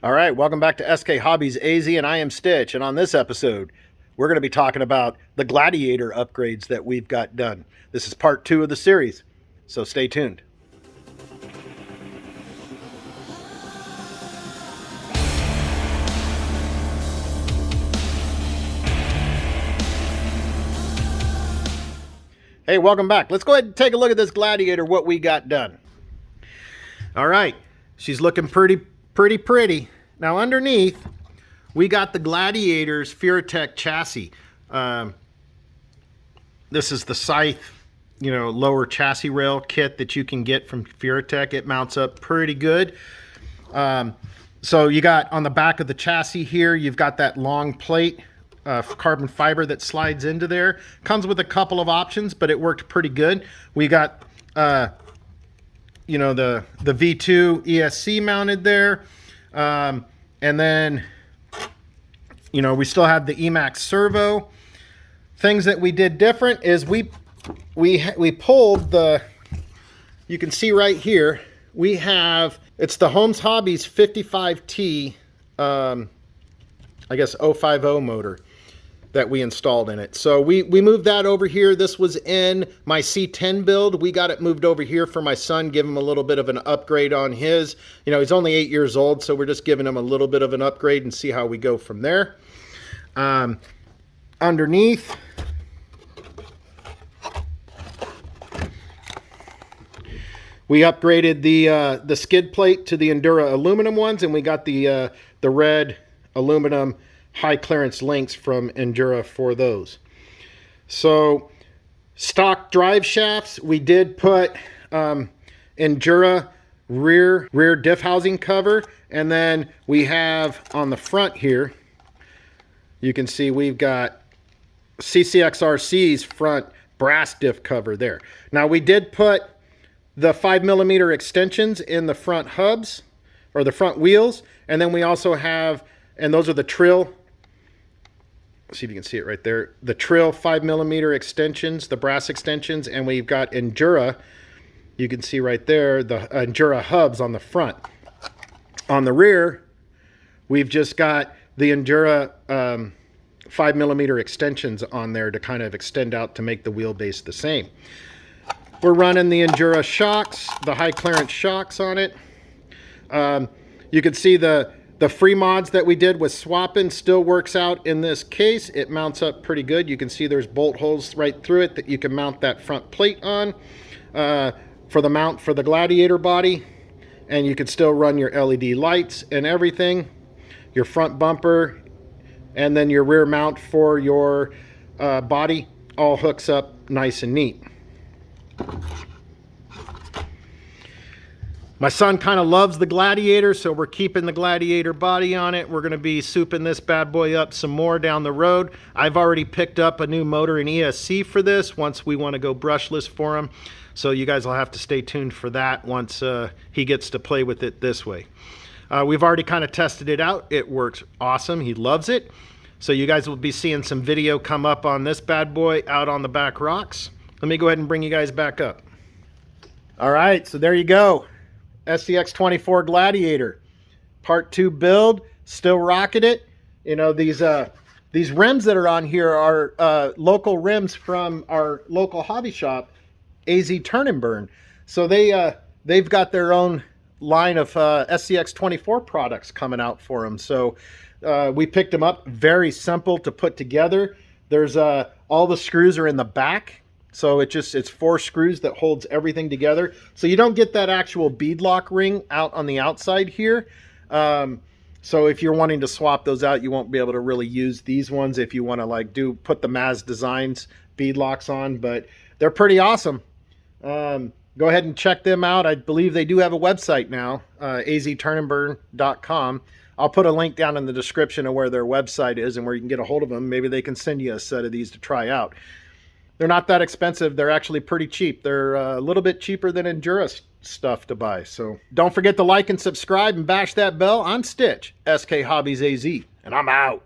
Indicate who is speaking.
Speaker 1: All right, welcome back to SK Hobbies AZ, and I am Stitch. And on this episode, we're going to be talking about the Gladiator upgrades that we've got done. This is part 2 of the series, so stay tuned. Hey, welcome back. Let's go ahead and take a look at this Gladiator, what we got done. All right, she's looking pretty. Now underneath, we got the Gladiator's Furatech chassis. This is the Scythe, lower chassis rail kit that you can get from Furatech. It mounts up pretty good. So you got on the back of the chassis here, you've got that long plate, carbon fiber that slides into there. Comes with a couple of options, but it worked pretty good. We got the V2 ESC mounted there, and then we still have the Emax servo. Things that we did different is we pulled the, you can see right here, we have, it's the Holmes Hobbies 55T I guess 050 motor that we installed in it. So we moved that over here. This was in my C10 build. We got it moved over here for my son, give him a little bit of an upgrade on his. He's only 8 years old, so we're just giving him a little bit of an upgrade and see how we go from there. Underneath, we upgraded the skid plate to the Injora aluminum ones, and we got the red aluminum high clearance links from Injora for those. So stock drive shafts, we did put Injora rear diff housing cover, and then we have on the front here, you can see we've got CCxRC's front brass diff cover there. Now we did put the 5mm extensions in the front hubs or the front wheels, and then we also have, and those are the Treal, see if you can see it right there, the Treal 5mm extensions, the brass extensions, and we've got Injora, you can see right there, the Injora hubs on the front. On the rear, we've just got the Injora 5mm extensions on there to kind of extend out to make the wheelbase the same. We're running the Injora shocks, the high clearance shocks on it. You can see the free mods that we did with swapping still works out in this case. It mounts up pretty good. You can see there's bolt holes right through it that you can mount that front plate on for the mount for the Gladiator body. And you can still run your LED lights and everything, your front bumper, and then your rear mount for your body all hooks up nice and neat. My son kind of loves the Gladiator, so we're keeping the Gladiator body on it. We're going to be souping this bad boy up some more down the road. I've already picked up a new motor and ESC for this once we want to go brushless for him. So you guys will have to stay tuned for that once he gets to play with it this way. We've already kind of tested it out. It works awesome. He loves it. So you guys will be seeing some video come up on this bad boy out on the back rocks. Let me go ahead and bring you guys back up. All right, so there you go. SCX24 Gladiator, part 2 build, still rocking it. These rims that are on here are local rims from our local hobby shop, AZ Turn and Burn. So they've got their own line of SCX24 products coming out for them. So we picked them up. Very simple to put together. There's all the screws are in the back. So it's 4 screws that holds everything together. So you don't get that actual beadlock ring out on the outside here. So if you're wanting to swap those out, you won't be able to really use these ones if you want to put the Maz Designs beadlocks on, but they're pretty awesome. Go ahead and check them out. I believe they do have a website now, azturnandburn.com. I'll put a link down in the description of where their website is and where you can get a hold of them. Maybe they can send you a set of these to try out. They're not that expensive. They're actually pretty cheap. They're a little bit cheaper than Injora stuff to buy. So don't forget to like and subscribe and bash that bell. I'm Stitch, SK Hobbies AZ, and I'm out.